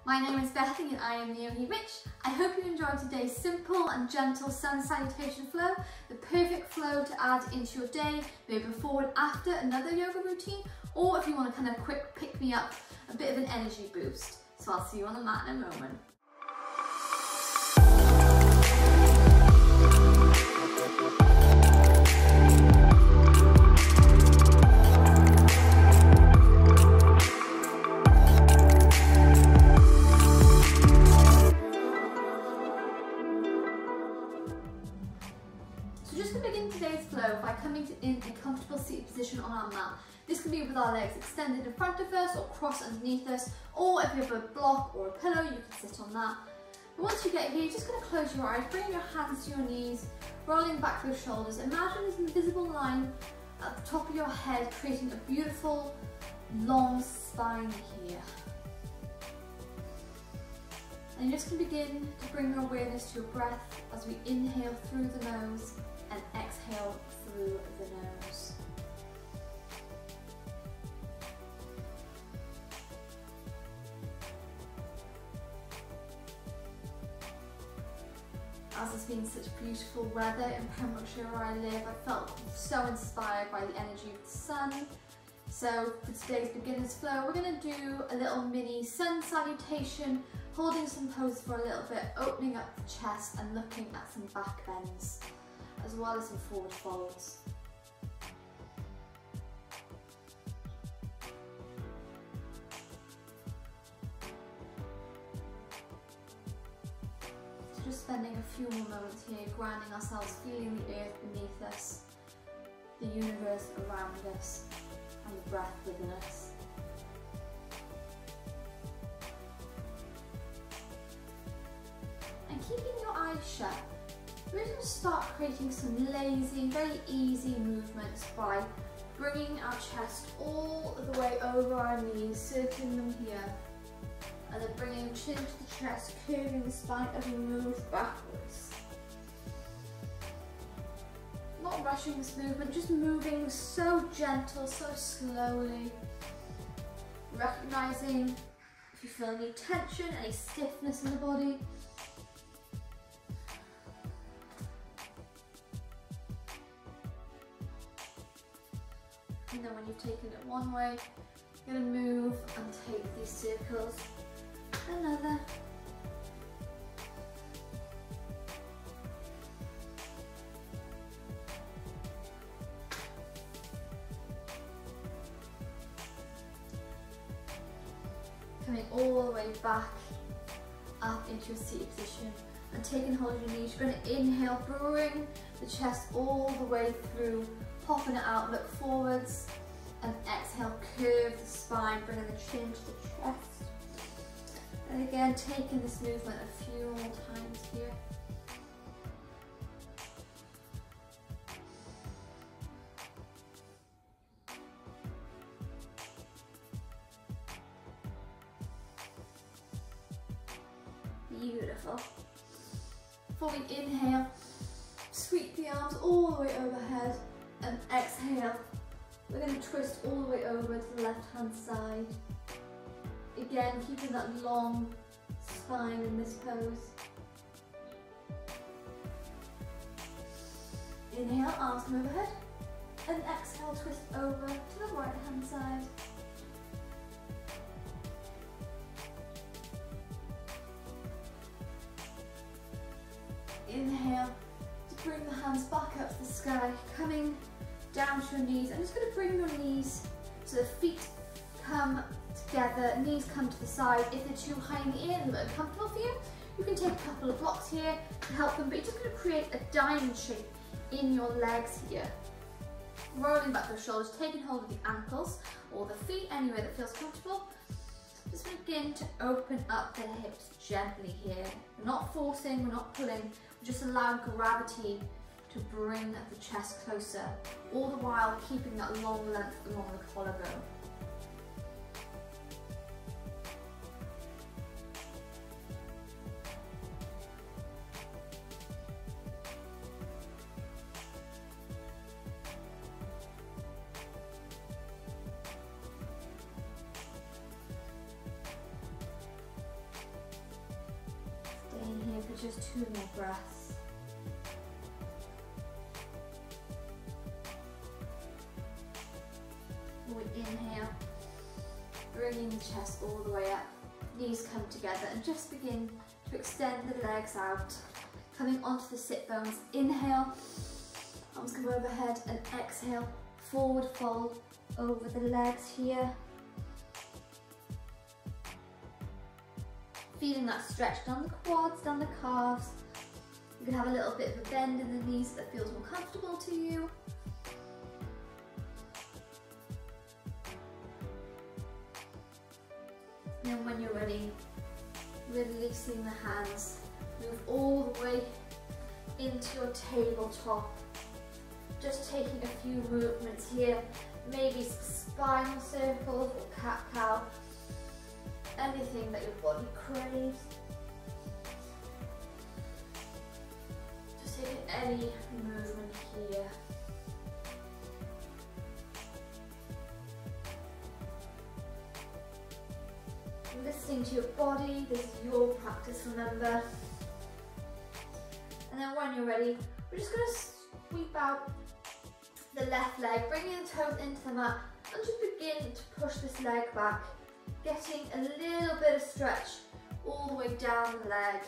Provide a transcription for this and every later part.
My name is Bethany and I am the Yogi Witch. I hope you enjoyed today's simple and gentle sun salutation flow, the perfect flow to add into your day, maybe before and after another yoga routine, or if you want to kind of quick pick me up, a bit of an energy boost. So I'll see you on the mat in a moment. By coming in a comfortable seated position on our mat. This can be with our legs extended in front of us or crossed underneath us, or if you have a block or a pillow, you can sit on that. But once you get here, you're just going to close your eyes, bring your hands to your knees, rolling back your shoulders. Imagine this invisible line at the top of your head, creating a beautiful long spine here. And you're just going to begin to bring your awareness to your breath as we inhale through the nose and exhale through the nose. As it's been such beautiful weather in Pembrokeshire where I live, I felt so inspired by the energy of the sun. So for today's beginner's flow, we're going to do a little mini sun salutation, holding some pose for a little bit, opening up the chest and looking at some back bends, as well as some forward folds. So just spending a few more moments here, grounding ourselves, feeling the earth beneath us, the universe around us, and the breath within us. And keeping your eyes shut, we're going to start creating some lazy, very easy movements by bringing our chest all the way over our knees, circling them here, and then bringing chin to the chest, curving the spine as we move backwards. Not rushing this movement, just moving so gentle, so slowly, recognizing if you feel any tension, any stiffness in the body. And then when you've taken it one way, you're going to move and take these circles another. Coming all the way back up into your seated position and taking hold of your knees. You're going to inhale, bring the chest all the way through, popping it out, look forwards, and exhale, curve the spine, bringing the chin to the chest. And again, taking this movement a few more times here. Beautiful. Before we inhale, sweep the arms all the way overhead, and exhale. We're going to twist all the way over to the left hand side. Again, keeping that long spine in this pose. Inhale, arms come overhead, and exhale, twist over to the right hand side. Inhale to bring the hands back up to the sky, coming down to your knees. I'm just going to bring your knees so the feet come together, knees come to the side. If they're too high in the air and they're uncomfortable for you, you can take a couple of blocks here to help them, but you're just going to create a diamond shape in your legs here. Rolling back your shoulders, taking hold of the ankles or the feet, anywhere that feels comfortable. Just begin to open up the hips gently here. We're not forcing, we're not pulling, we're just allowing gravity to bring the chest closer, all the while keeping that long length along the collarbone. just 2 more breaths. We inhale, bringing the chest all the way up, knees come together, and just begin to extend the legs out, coming onto the sit bones. Inhale, arms come overhead, and exhale, forward fold over the legs here. Feeling that stretch down the quads, down the calves. You can have a little bit of a bend in the knees that feels more comfortable to you. And then when you're ready, releasing the hands, move all the way into your tabletop. Just taking a few movements here, maybe spinal circles or cat-cow, anything that your body craves. Just taking any movement here. Listening to your body, this is your practice, remember. And then when you're ready, we're just going to sweep out the left leg, bringing the toes into the mat, and just begin to push this leg back, getting a little bit of stretch all the way down the leg.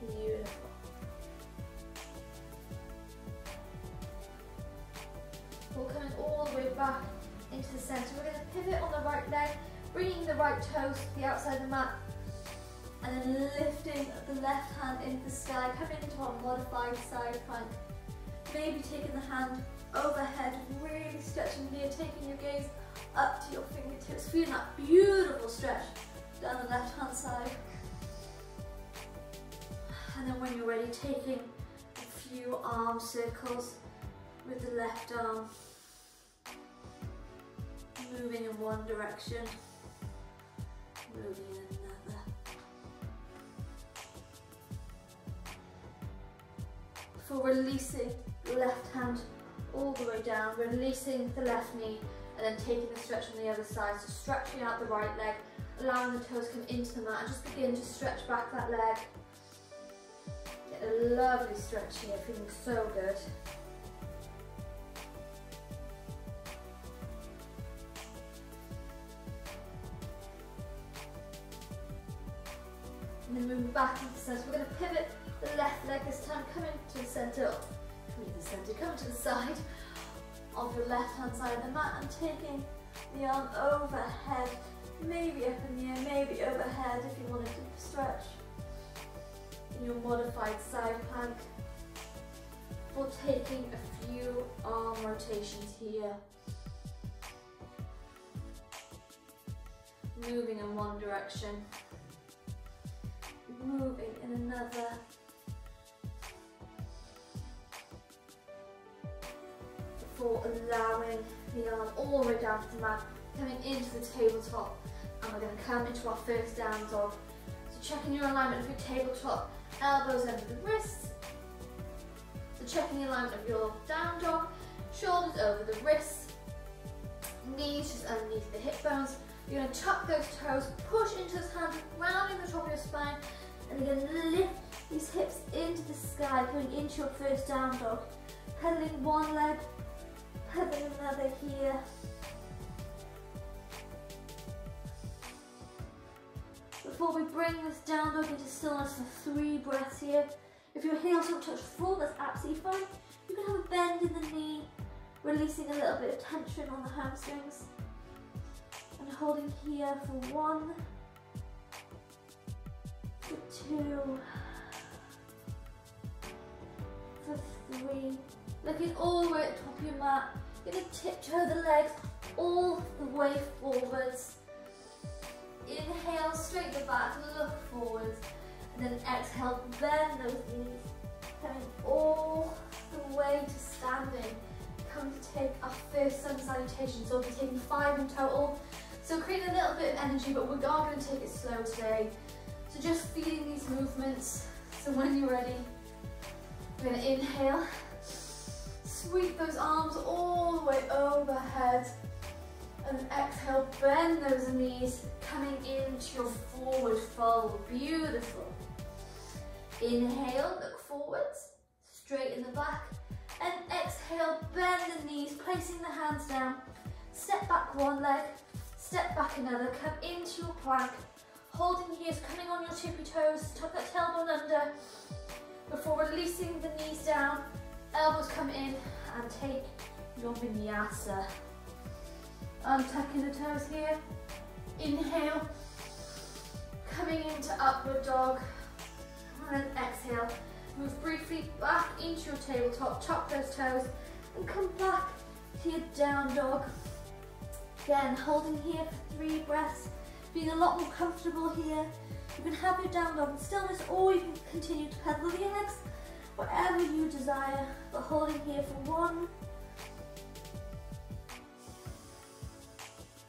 Beautiful. We're coming all the way back into the centre. We're going to pivot on the right leg, bringing the right toes to the outside of the mat, and then lifting the left hand into the sky, coming into our modified side plank. Maybe taking the hand overhead, really stretching here, taking your gaze up to your fingertips, feeling that beautiful stretch down the left hand side. And then when you're ready, taking a few arm circles with the left arm, moving in one direction, moving in another. For releasing the left hand all the way down, releasing the left knee, and then taking the stretch on the other side, so stretching out the right leg, allowing the toes to come into the mat, and just begin to stretch back that leg. Get a lovely stretch here, feeling so good. And then moving back into the centre, we're going to pivot the left leg this time, coming to the centre, coming to the side of your left hand side of the mat, and taking the arm overhead, maybe up in the air, maybe overhead if you wanted to stretch in your modified side plank, or taking a few arm rotations here. Moving in one direction, moving in another. Before allowing the arm all the way down to the mat, coming into the tabletop, and we're going to come into our first down dog. So checking your alignment of your tabletop, elbows under the wrists. So checking the alignment of your down dog, shoulders over the wrists, knees just underneath the hip bones. You're going to tuck those toes, push into those hands, rounding the top of your spine, and you're going to lift these hips into the sky, going into your first down dog. Pedaling one leg, pedaling another here. Before we bring this down dog into stillness for 3 breaths here, if your heels don't touch the floor, that's absolutely fine. You can have a bend in the knee, releasing a little bit of tension on the hamstrings. And holding here for 1, for 2, for 3. Looking all the way at the top of your mat. You're going to tiptoe the legs all the way forwards. Inhale, straighten the back, look forwards. And then exhale, bend those knees. Coming all the way to standing. Come to take our first Sun Salutation. So we'll be taking 5 in total. So creating a little bit of energy, but we are going to take it slow today. So just feeling these movements. So when you're ready, we're going to inhale. Sweep those arms all the way overhead. And exhale, bend those knees, coming into your forward fold. Beautiful. Inhale, look forwards, straighten the back. And exhale, bend the knees, placing the hands down. Step back one leg, step back another, come into your plank. Holding here, coming on your tippy toes, tuck that tailbone under. Before releasing the knees down, elbows come in and take your vinyasa. Untucking the toes here. Inhale, coming into upward dog. And then exhale, move briefly back into your tabletop, tuck those toes, and come back to your down dog. Again, holding here for 3 breaths, being a lot more comfortable here. You can have your down dog in stillness, or you can continue to pedal the legs, whatever you desire, but holding here for 1,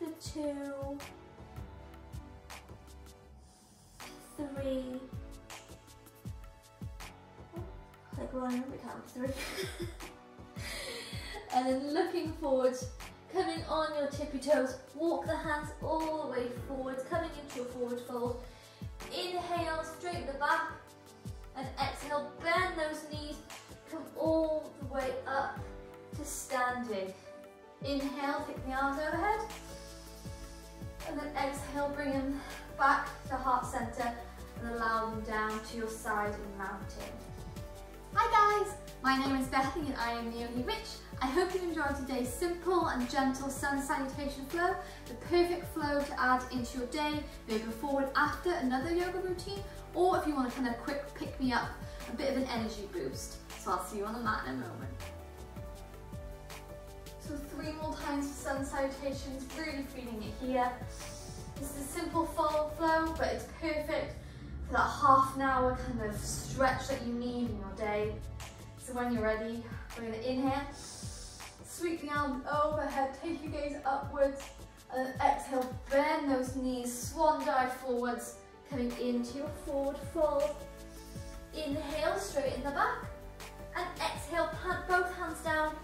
for 2, 3, like 1, we count 3. And then looking forwards, coming on your tippy toes, walk the hands all the way forwards, coming into your forward fold. Inhale, straighten the back, and exhale, bend those knees, come all the way up to standing. Inhale, take the arms overhead, and then exhale, bring them back to heart center and allow them down to your side in mountain. Hi guys, my name is Bethany and I am the Yogi Witch. I hope you enjoyed today's simple and gentle sun salutation flow, the perfect flow to add into your day, maybe before and after another yoga routine, or if you want to kind of quick pick me up, a bit of an energy boost. So I'll see you on the mat in a moment. So 3 more times for sun salutations, really feeling it here. This is a simple flow, but it's perfect for that half an hour kind of stretch that you need in your day. So when you're ready, we're going to inhale, sweep the arms overhead, take your gaze upwards, and then exhale, bend those knees, swan dive forwards, coming into your forward fold. Inhale, straighten the back, and exhale, plant both hands down,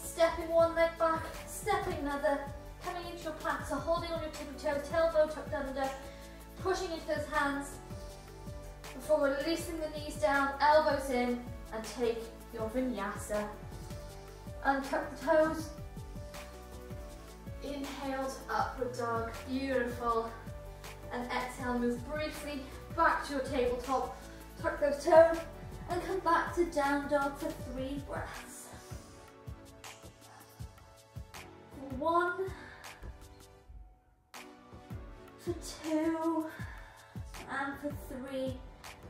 stepping one leg back, stepping another, coming into your plank, so holding on your tippy toes, tailbone tucked under, pushing into those hands, before releasing the knees down, elbows in, and take your vinyasa. Untuck the toes. Inhale to upward dog, beautiful. And exhale, move briefly back to your tabletop, tuck those toes, and come back to down dog for 3 breaths. For 1, for 2, and for 3.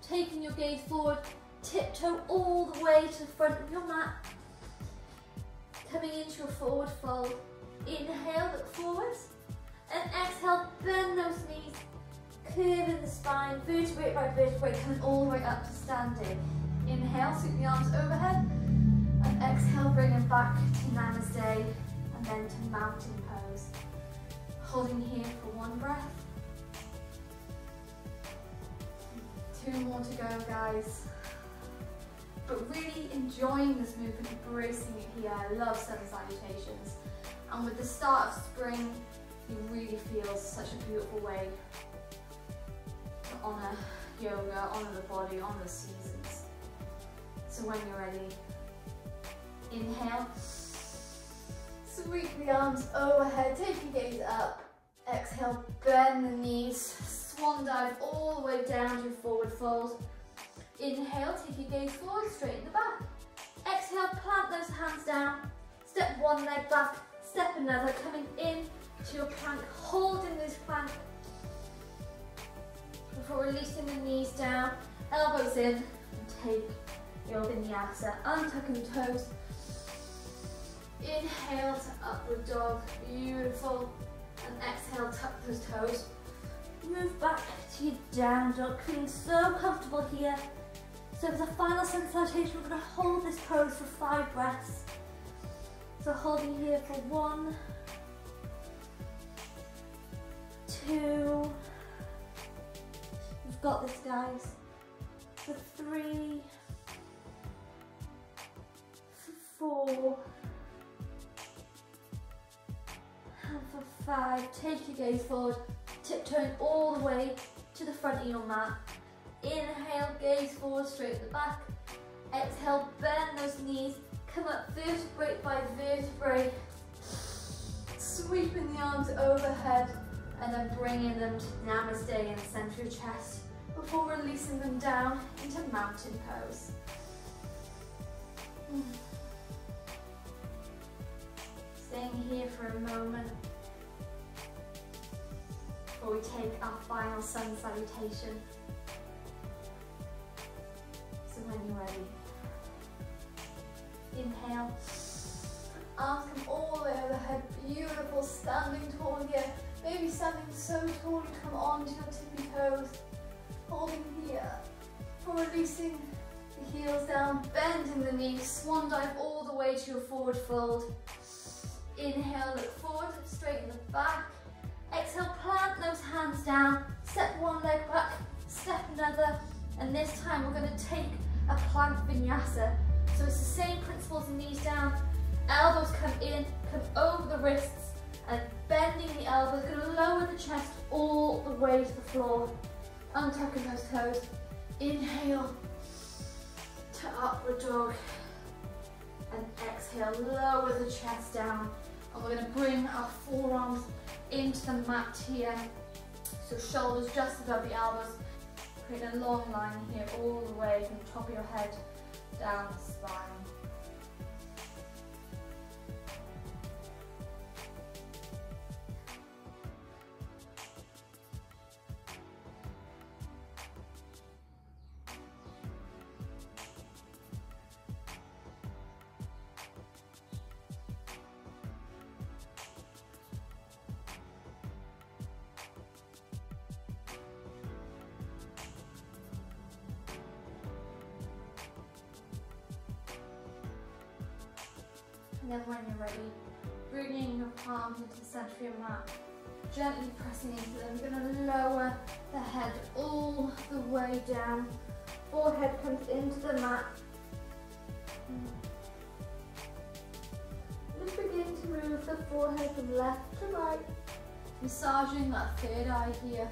Taking your gaze forward, tiptoe all the way to the front of your mat. Coming into your forward fold. Inhale, look forwards. And exhale, bend those knees. Curving the spine, vertebrae by vertebrae, coming all the way up to standing. Inhale, sweep the arms overhead. And exhale, bring them back to Namaste. And then to mountain pose. Holding here for 1 breath. 2 more to go, guys. But really enjoying this movement, embracing it here. I love sun salutations. And with the start of spring, it really feels such a beautiful way to honour yoga, honour the body, honour the seasons. So when you're ready, inhale, sweep the arms overhead, take your gaze up. Exhale, bend the knees, swan dive all the way down to your forward fold. Inhale, take your gaze forward, straighten the back. Exhale, plant those hands down. Step 1 leg back, step another, coming in to your plank, holding this plank. Before releasing the knees down, elbows in, and take your vinyasa, untucking the toes. Inhale to upward dog, beautiful. And exhale, tuck those toes. Move back to your down dog, feeling so comfortable here. So for the final sun salutation, we're going to hold this pose for 5 breaths. So holding here for 1, 2, we've got this, guys, for 3, for 4, and for 5, take your gaze forward, tiptoeing all the way to the front of your mat. Inhale, gaze forward, straight at the back. Exhale, bend those knees, come up vertebrae by vertebrae, sweeping the arms overhead, and then bringing them to namaste in the center of your chest before releasing them down into mountain pose. Staying here for a moment before we take our final sun salutation. So when you're ready, inhale, arms come all the way overhead, beautiful, standing tall here, maybe standing so tall you come onto your tippy toes, holding here, for releasing the heels down, bending the knees, swan dive all the way to your forward fold. Inhale, look forward, straighten the back. Exhale, plant those hands down, step one leg back, step another, and this time we're going to take a plank vinyasa. So it's the same principles, knees down, elbows come in, come over the wrists, and bending the elbows, going to lower the chest all the way to the floor, untucking those toes. Inhale to upward dog, and exhale, lower the chest down, and we're going to bring our forearms into the mat here, so shoulders just above the elbows, create a long line here all the way from the top of your head down the spine. And then when you're ready, bringing your palms into the center of your mat, gently pressing into them. You're going to lower the head all the way down. Forehead comes into the mat. Just begin to move the forehead from left to right, massaging that third eye here.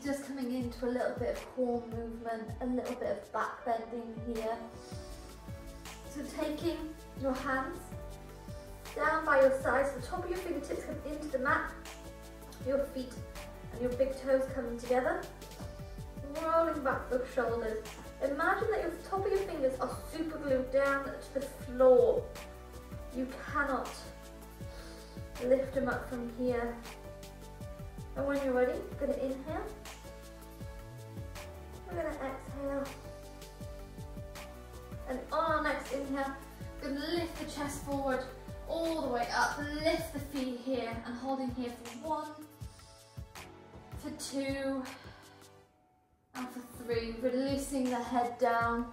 Just coming into a little bit of core movement, a little bit of back bending here. So taking your hands down by your sides, the top of your fingertips come into the mat, your feet and your big toes coming together, rolling back those shoulders. Imagine that your top of your fingers are super glued down to the floor. You cannot lift them up from here. And when you're ready, you're going to inhale. We're going to exhale. And on our next inhale, we're going to lift the chest forward all the way up. Lift the feet here and holding here for 1, for 2, and for 3. Releasing the head down.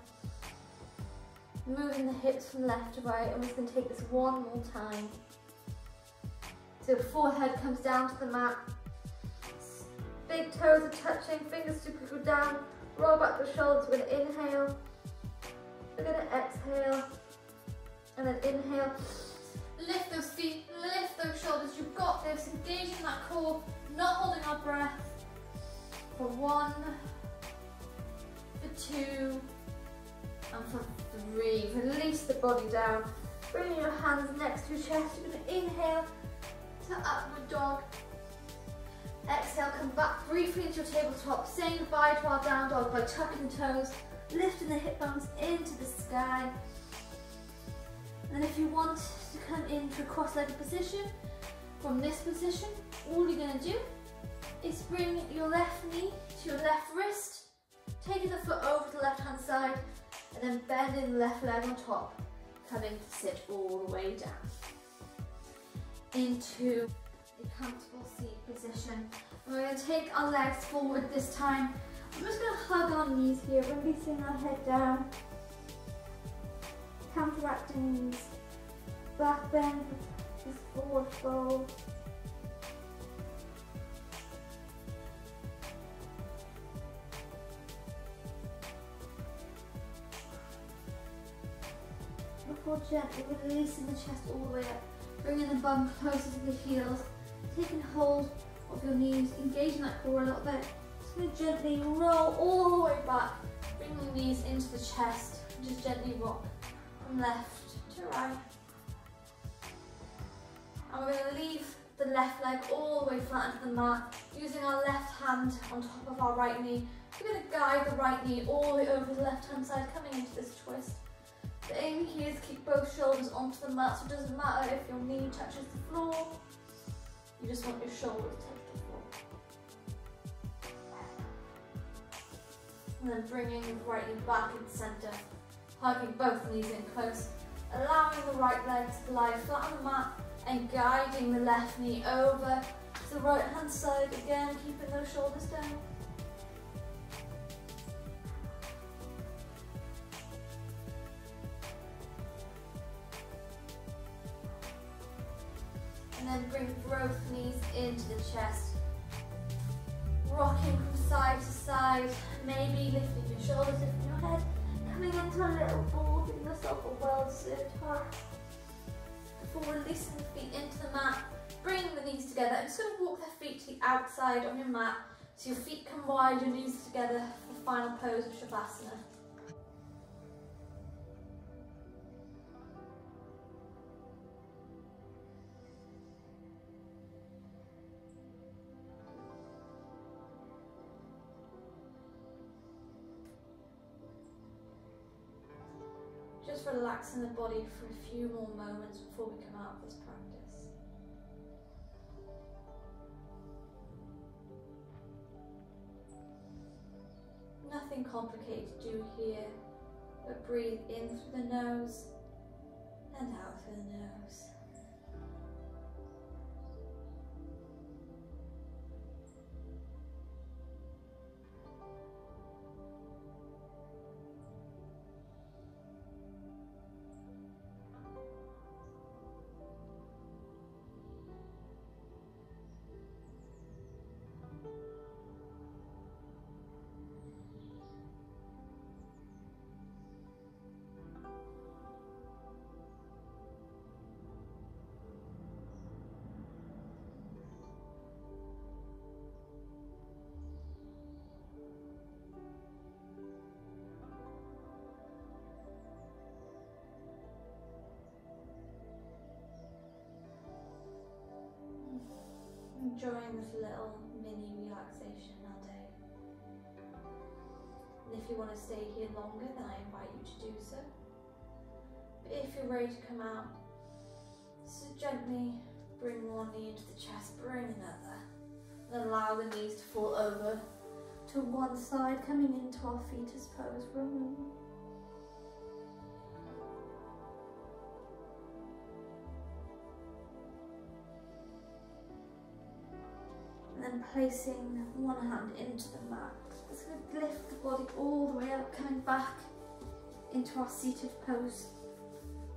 Moving the hips from left to right. And we're just going to take this one more time. So forehead comes down to the mat. Big toes are touching, fingers super good down, roll back the shoulders. We're going to inhale, we're going to exhale, and then inhale. Lift those feet, lift those shoulders, you've got this, engaging that core, not holding our breath. For 1, for 2, and for 3. Release the body down, bring your hands next to your chest. You're going to inhale to upward dog. Exhale, come back briefly into your tabletop, saying goodbye to our down dog by tucking the toes, lifting the hip bones into the sky. And if you want to come into a cross-legged position, from this position, all you're going to do is bring your left knee to your left wrist, taking the foot over to the left-hand side, and then bending the left leg on top, coming to sit all the way down into a comfortable seat position. We're going to take our legs forward this time. I'm just going to hug our knees here, releasing our head down. Counteracting knees. Back bend, just forward fold. Before gently releasing the chest all the way up, bringing the bum closer to the heels, taking hold of your knees, engaging that core a little bit. Just going to gently roll all the way back, bring your knees into the chest, and just gently rock from left to right. And we're going to leave the left leg all the way flat into the mat, using our left hand on top of our right knee. We're going to guide the right knee all the way over the left hand side, coming into this twist. The aim here is to keep both shoulders onto the mat, so it doesn't matter if your knee touches the floor, you just want your shoulders to touch the floor. And then bringing the right knee back in the centre, hugging both knees in close, allowing the right leg to lie flat on the mat and guiding the left knee over to the right hand side, again keeping those shoulders down. And then bring both knees into the chest. Rocking from side to side, maybe lifting your shoulders, lifting your head, coming into a little ball, giving yourself a well-deserved hug. Before releasing the feet into the mat, bring the knees together. I'm just going to walk the feet to the outside of your mat, so your feet come wide, your knees together for the final pose of Shavasana. Just relaxing the body for a few more moments before we come out of this practice. Nothing complicated to do here, but breathe in through the nose and out through the nose. Enjoying this little mini relaxation all day. And if you want to stay here longer, then I invite you to do so. But if you're ready to come out, so gently bring one knee into the chest, bring another, and allow the knees to fall over to one side, coming into our fetus pose for a moment. And then placing one hand into the mat. It's going to lift the body all the way up, coming back into our seated pose.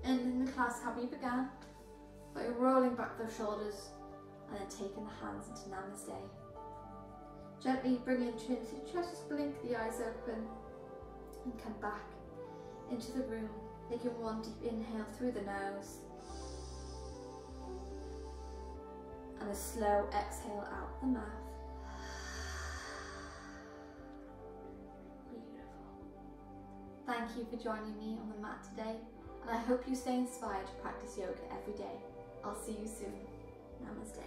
Ending the class how we began, by rolling back those shoulders and then taking the hands into Namaste. Gently bring your chin to your chest, just blink the eyes open and come back into the room. Taking one deep inhale through the nose and a slow exhale out the mouth. Beautiful. Thank you for joining me on the mat today, and I hope you stay inspired to practice yoga every day. I'll see you soon. Namaste.